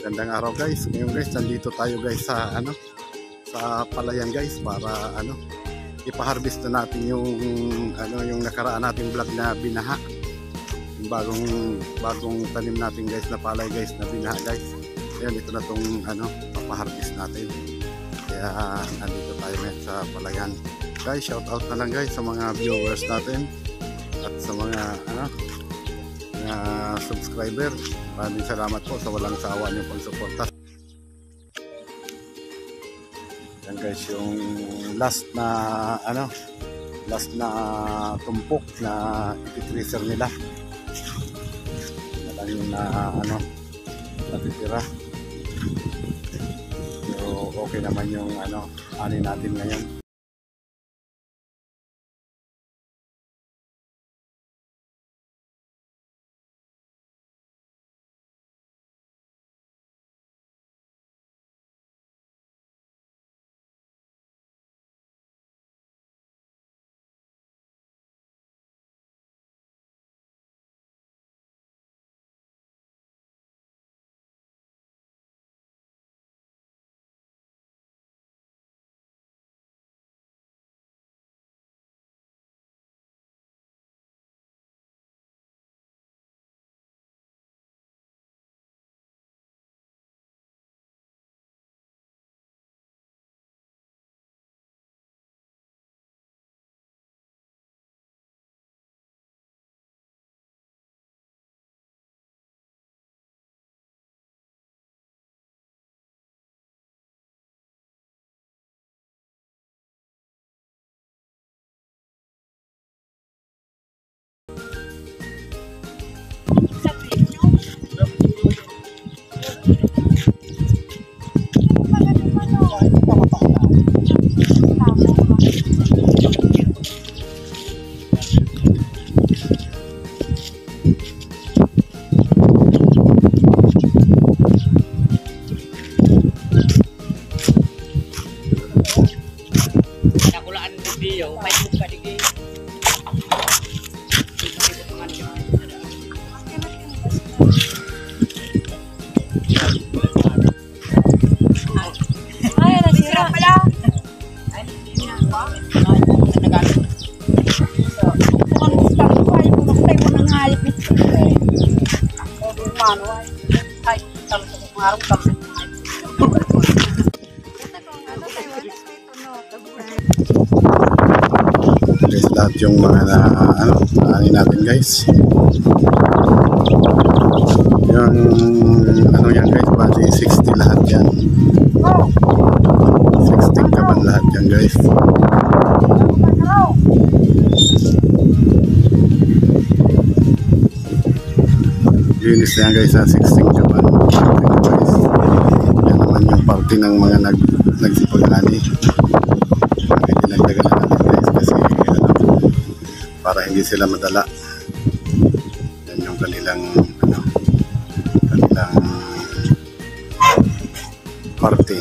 Magandang araw guys. Ngayon guys, nandito tayo guys sa sa palayan guys para ipa-harvest na natin yung yung nakaraan nating vlog na binaha. Yung bagong tanim natin guys na palay guys na binaha guys. Ayan, ito na tong papa-harvest natin. Kaya nandito tayo ngayon sa palayan. Guys, shout out na lang guys sa mga viewers natin at sa mga subscriber. Maraming salamat po sa walang sawa niyong pagsuporta. Yan guys, yung last na tumpok na ipitreaser nila. Yan yung natitira. So okay naman yung ani natin ngayon. Guys, lahat yung mga ani natin guys. Yung yan guys, bali 60 lahat yan. 60 kaban lahat yan guys. Linis na yan guys, 16 kaban. Guys, yan naman yung party ng mga nagsipag-ani. Dinagdagan na natin guys kasi para hindi sila madala. Yan yung kanilang party.